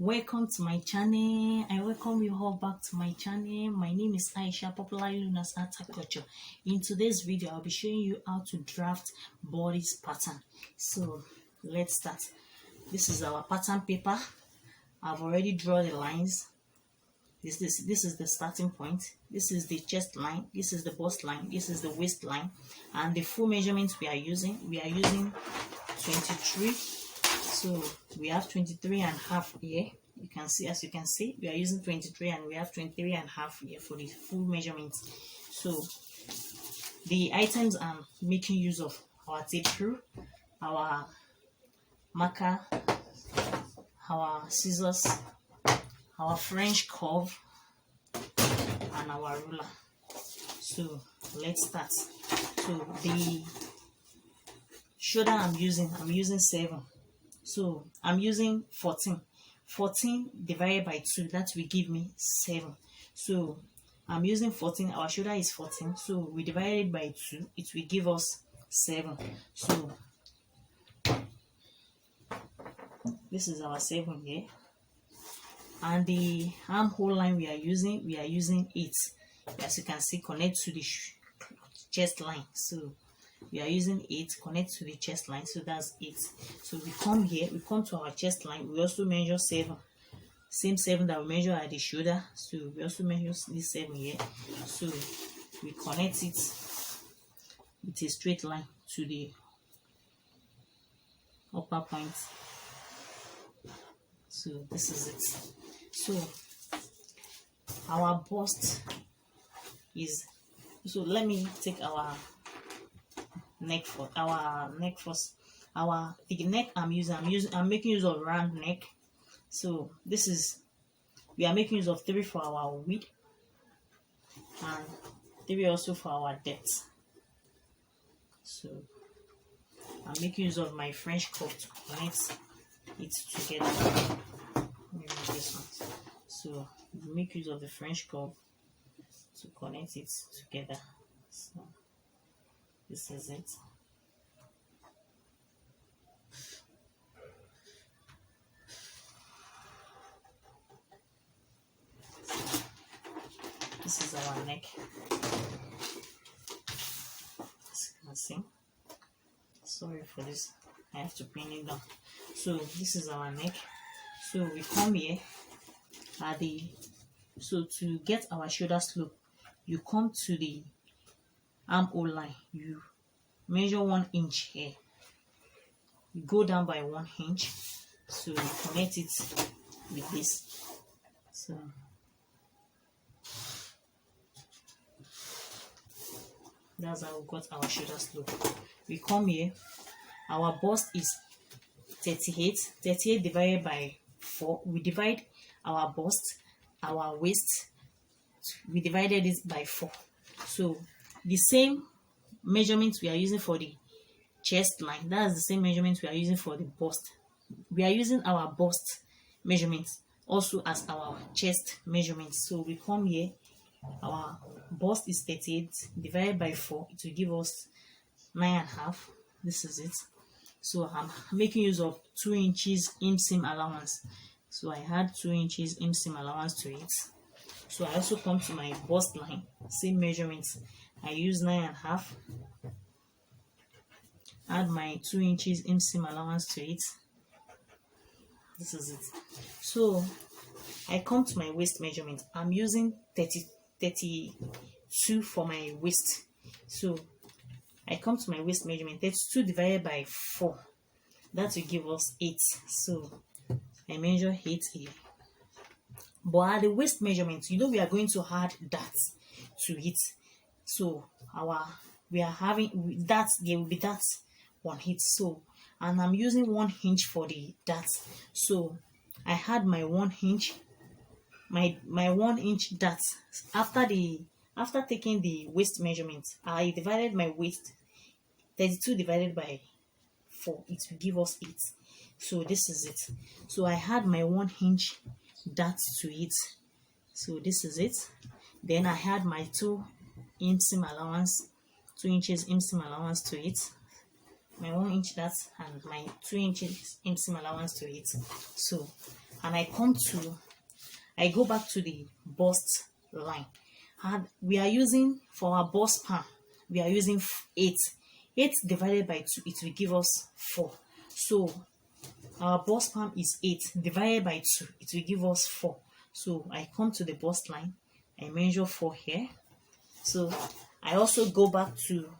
Welcome to my channel. I welcome you all back to my channel. My name is Aisha, popularly known as AtA Couture. In today's video, I'll be showing you how to draft bodice pattern. So let's start. This is our pattern paper. I've already drawn the lines. This is the starting point. This is the chest line. This is the bust line. This is the waist line. And the full measurements we are using 23. So we have 23 and a half here. You can see, as you can see, we are using 23 and we have 23 and a half here for the full measurements. So the items I'm making use of: our tape rule, our marker, our scissors, our French curve, and our ruler. So let's start. So the shoulder I'm using 7. So I'm using 14 divided by 2, that will give me 7. So I'm using 14, our shoulder is 14, so we divide it by 2, it will give us 7. So this is our 7 here. And the armhole line we are using 8, as you can see, connect to the chest line. So we are using 8, connect to the chest line, so that's 8. So we come here, we come to our chest line, we also measure 7, same 7 that we measure at the shoulder. So we also measure this 7 here. So we connect it with a straight line to the upper point. So this is it. So our bust is, so let me take our neck for our neck first. The neck I'm making use of round neck. So this is, we are making use of 3 for our width and 3 also for our depth. So I'm making use of my French curve to connect it together. Maybe this one. So we make use of the French curve to connect it together. So this is it. This is our neck. As you can see. Sorry for this. I have to pin it down. So this is our neck. So we come here at so to get our shoulder slope, you come to the armhole line, you measure 1 inch here, you go down by 1 inch, so you connect it with this. So that's how we got our shoulder slope. We come here, our bust is 38 divided by 4. We divide our bust, our waist, we divided it by 4. So the same measurements we are using for the chest line, that's the same measurements we are using for the bust. We are using our bust measurements also as our chest measurements. So we come here, our bust is 38 divided by 4, it will give us 9.5. This is it. So I'm making use of 2 inches inseam allowance. So I had 2 inches inseam allowance to it. So I also come to my bust line, same measurements. I use 9.5. Add my 2 inches inseam allowance to it. This is it. So I come to my waist measurement. I'm using 32 for my waist. So I come to my waist measurement, 32 divided by 4, that will give us 8. So I measure 8 here. But at the waist measurement, you know, we are going to add that to it. So we are having that, there will be that 1 hit. So, and I'm using 1 inch for the that. So I had my 1 inch, my 1 inch that. After taking the waist measurement, I divided my waist, 32 divided by 4, it will give us 8. So this is it. So I had my 1 inch that to it. So this is it. Then I had my 2 inseam allowance, 2 inches inseam allowance to it. My 1 inch that and my 2 inches inseam allowance to it. So and I go back to the bust line, and we are using for our bust pan, we are using 8. 8 divided by 2, it will give us 4. So our bust pan is 8 divided by 2, it will give us 4. So I come to the bust line, I measure 4 here. So I also go back to,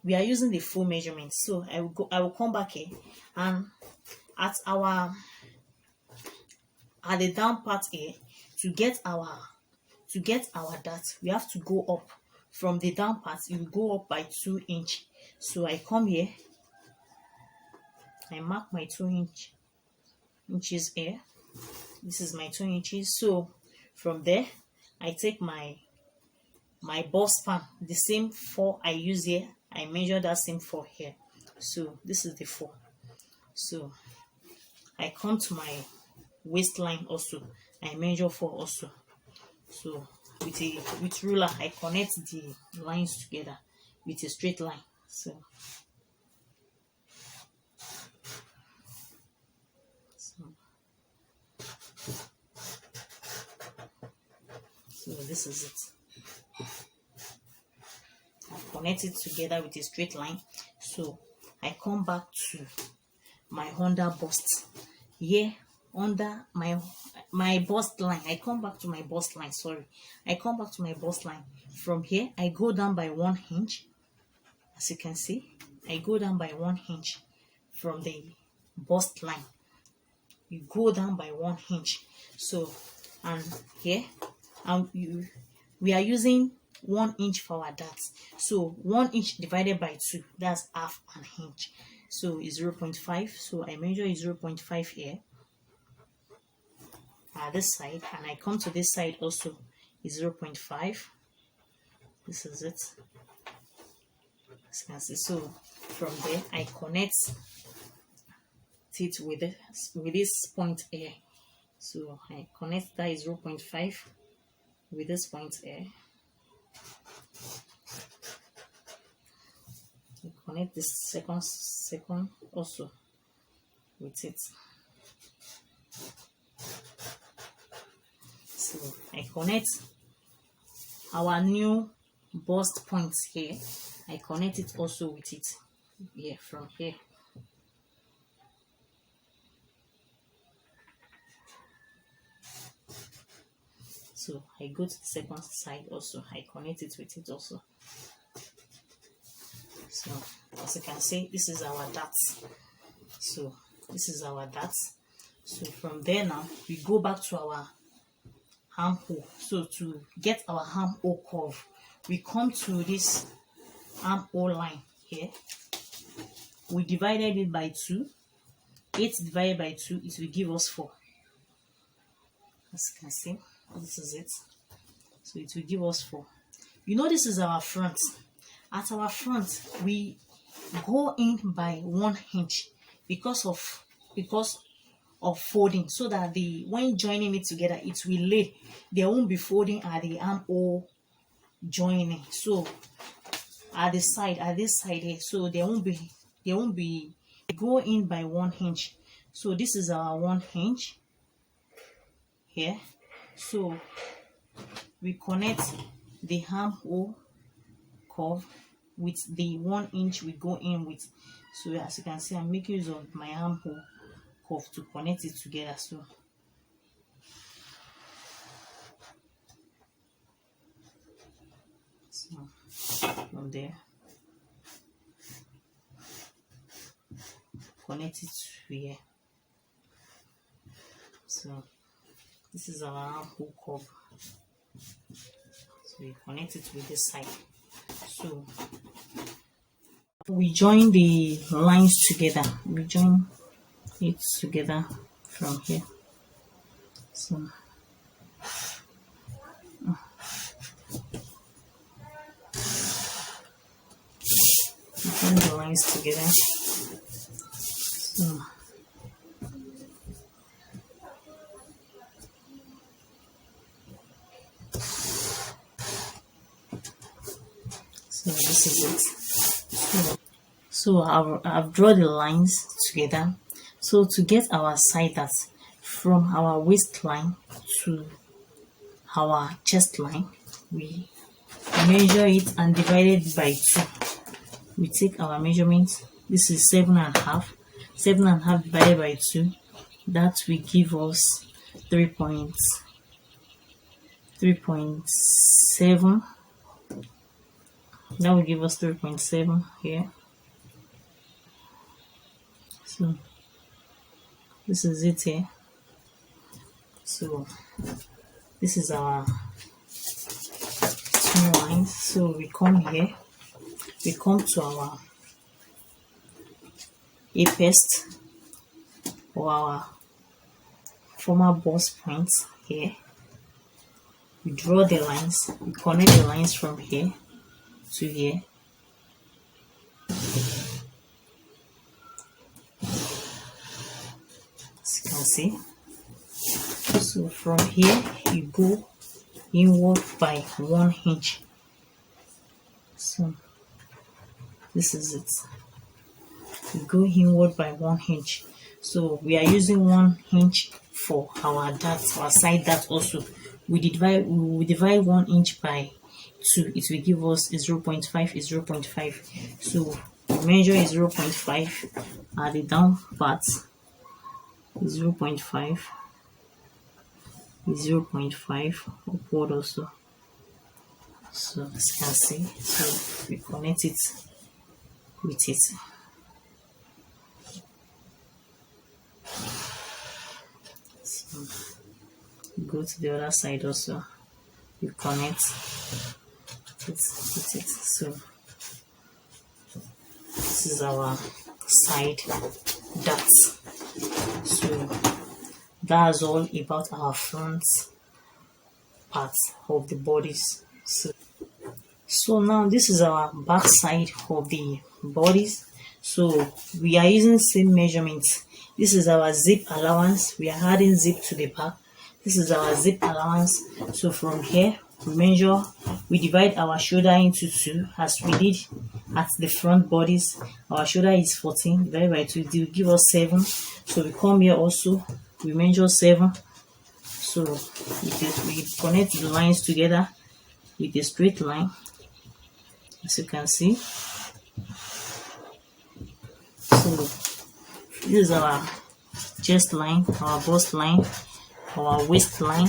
we are using the full measurement, so I will come back here, and at the down part here, to get our dart, we have to go up from the down part. You go up by 2 inch. So I come here, I mark my 2 inches here. This is my 2 inches. So from there, I take my bust pan, the same 4 I use here, I measure that same 4 here. So this is the 4. So I come to my waistline also, I measure 4 also. So with ruler, I connect the lines together with a straight line. So this is it. I connect it together with a straight line. So I come back to my under bust here, under my bust line. I come back to my bust line, I come back to my bust line. From here, I go down by 1 inch. As you can see, I go down by 1 inch from the bust line. You go down by 1 inch. So, and here, we are using 1 inch for our dart. So 1 inch divided by 2, that's half an inch. So it's 0.5. So I measure 0.5 here at this side, and I come to this side also is 0.5. This is it. As you can see. So from there, I connect it with this point here. So I connect that is 0.5 with this point here. I connect this second also with it. So I connect our new bust points here. I connect it also with it here, from here. So I go to the second side also, I connect it with it also. So as you can see, this is our dart. So this is our dart. So from there now, we go back to our armhole. So to get our armhole curve, we come to this armhole line here. We divided it by 2. 8 divided by 2, it will give us 4. As you can see, this is it. So it will give us 4. You know, this is our front. At our front, we go in by 1 inch because of folding, so that when joining it together, it will lay. There won't be folding at the armhole joining. So at this side here, so there won't be go in by 1 inch. So this is our 1 inch here. So we connect the armhole curve with the 1 inch we go in with. So as you can see, I'm making use of my armhole curve to connect it together. So from there, connect it to here. So this is our armhole curve. So we connect it with this side. So we join the lines together. We join it together from here. So join the lines together. So this is it. So I've drawn the lines together. So to get our side dart, from our waistline to our chest line, we measure it and divide it by 2. We take our measurement. This is 7.5. 7.5 divided by 2, that will give us 3.7. That will give us 3.7 here. So this is it here. So this is our two lines. So we come here, we come to our apex or our former bust point here. We draw the lines, we connect the lines from here to here. As you can see. So from here you go inward by 1 inch. So this is it. We go inward by 1 inch. So we are using 1 inch for our dart, our side dart also. We divide 1 inch by 2. It will give us 0.5 is 0.5. So we measure 0.5 at the down part. 0.5 is 0.5 upward also. So as you can see, so we connect it with it. So go to the other side also, you connect it with it. So this is our side darts. So that's all about our front part of the bodies. So now this is our back side of the bodies. So we are using the same measurements. This is our zip allowance. We are adding zip to the back. This is our zip allowance. So from here we measure, we divide our shoulder into 2 as we did at the front bodies. Our shoulder is 14 divided by 2, it will give us 7. So we come here also, we measure 7. So we connect the lines together with a straight line, as you can see. So this is our chest line, our bust line, our waist line.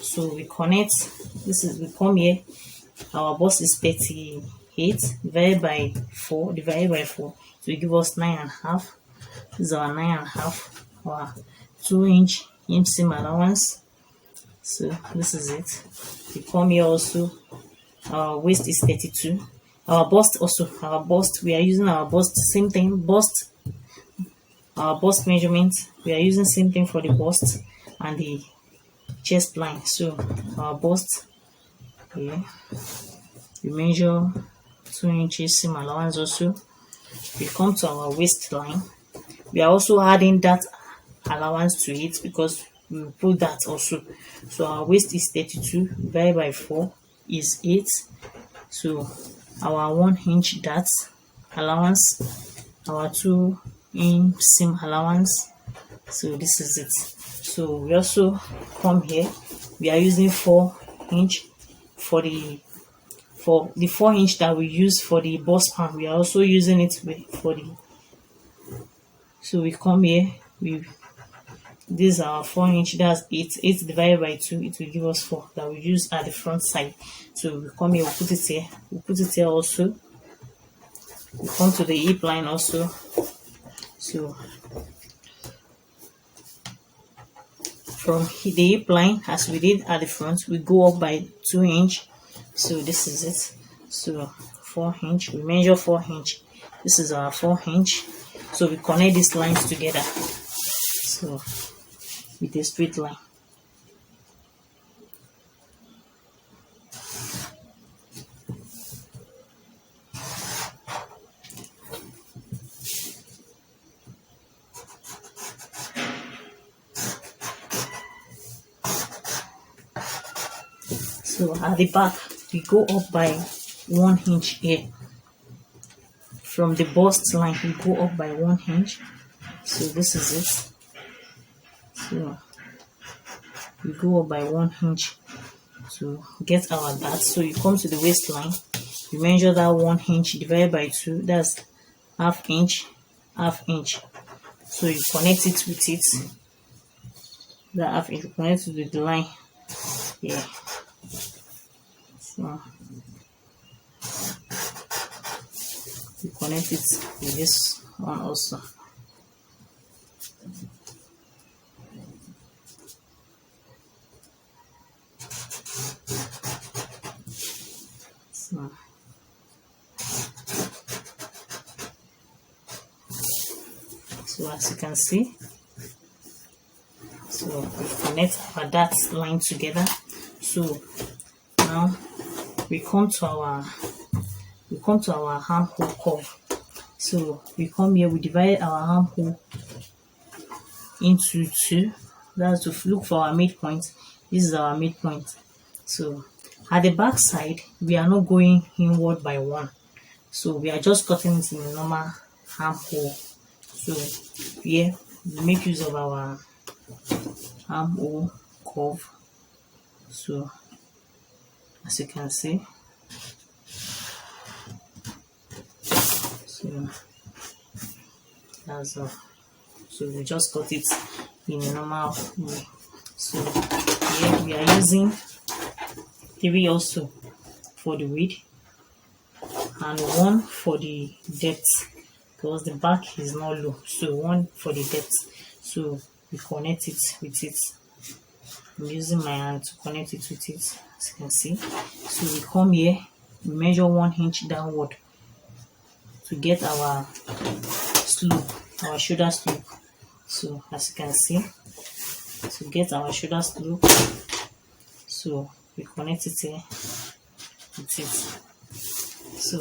So we connect, we come here, our bust is 38 divided by 4, so it give us 9.5. This is our 9.5, our 2 inch inseam allowance. So this is it. We come here also, our waist is 32. Our bust also, we are using our bust, same thing, our bust measurement, we are using same thing for the bust and the chest line. So our bust here, we measure 2 inches seam allowance also. We come to our waistline. We are also adding that allowance to it because we will put that also. So our waist is 32 divided by 4 is 8. So our 1 inch dart allowance, our 2 inch seam allowance. So this is it. So we also come here, we are using 4 inch for the 4 inch that we use for the bust pan. We are also using it for the, so we come here, this is our 4 inch, that's 8 divided by 2, it will give us 4 that we use at the front side. So we come here, we put it here also. We come to the hip line also. So from the hip line, as we did at the front, we go up by 2 inch. So this is it. So 4 inch, we measure 4 inch. This is our 4 inch. So we connect these lines together. So with a straight line. So at the back, we go up by 1 inch here. From the bust line, we go up by 1 inch. So this is it. So we go up by 1 inch to get our dart. So you come to the waistline, you measure that 1 inch divided by 2, that's half inch, half inch. So you connect it with it, that half inch, connect it with the line here. So you connect it with this one also. So as you can see, so we connect our dart line together. So now we come to our armhole curve. So we come here, we divide our armhole into 2. That's to look for our midpoint. This is our midpoint. So at the back side, we are not going inward by 1. So we are just cutting it in a normal armhole. So here we make use of our armhole curve. So as you can see, so that's all. So we just cut it in a normal way. So here we are using 3 also for the width and 1 for the depth, because the back is not low. So 1 for the depth. So we connect it with it. I'm using my hand to connect it with it, as you can see. So we come here, we measure 1 inch downward to get our slope, our shoulder slope. So as you can see, to get our shoulder slope, so we connect it here with it. So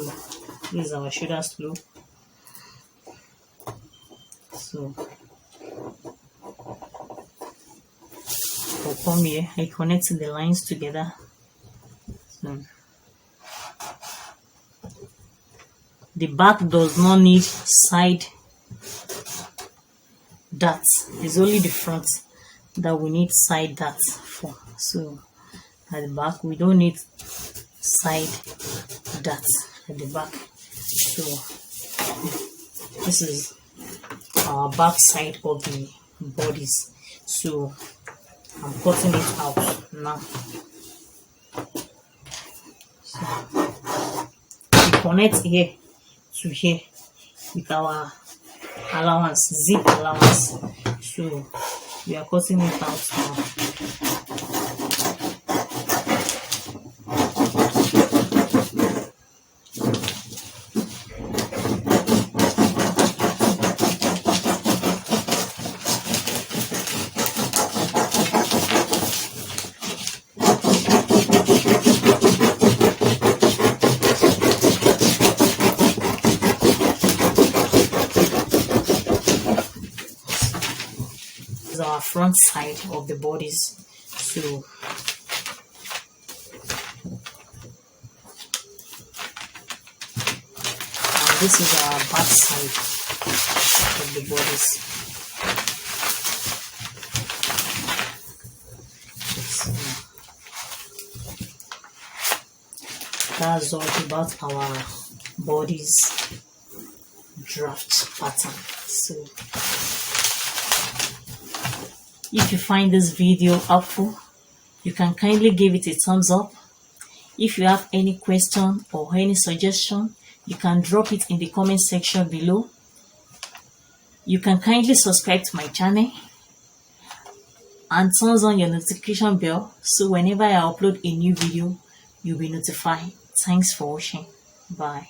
this is our shoulder slope. So we'll come here, I connect the lines together. So the back does not need side darts. It's only the front that we need side darts for. So at the back we don't need side darts at the back. So this is our back side of the bodice. So I'm cutting it out now. So we connect here to here with our allowance, zip allowance. So we are cutting it out now. Our front side of the bodice. So and this is our back side of the bodice. So that's all about our bodice draft pattern. So if you find this video helpful, you can kindly give it a thumbs up. If you have any question or any suggestion, you can drop it in the comment section below. You can kindly subscribe to my channel and turn on your notification bell, so whenever I upload a new video, you'll be notified. Thanks for watching. Bye.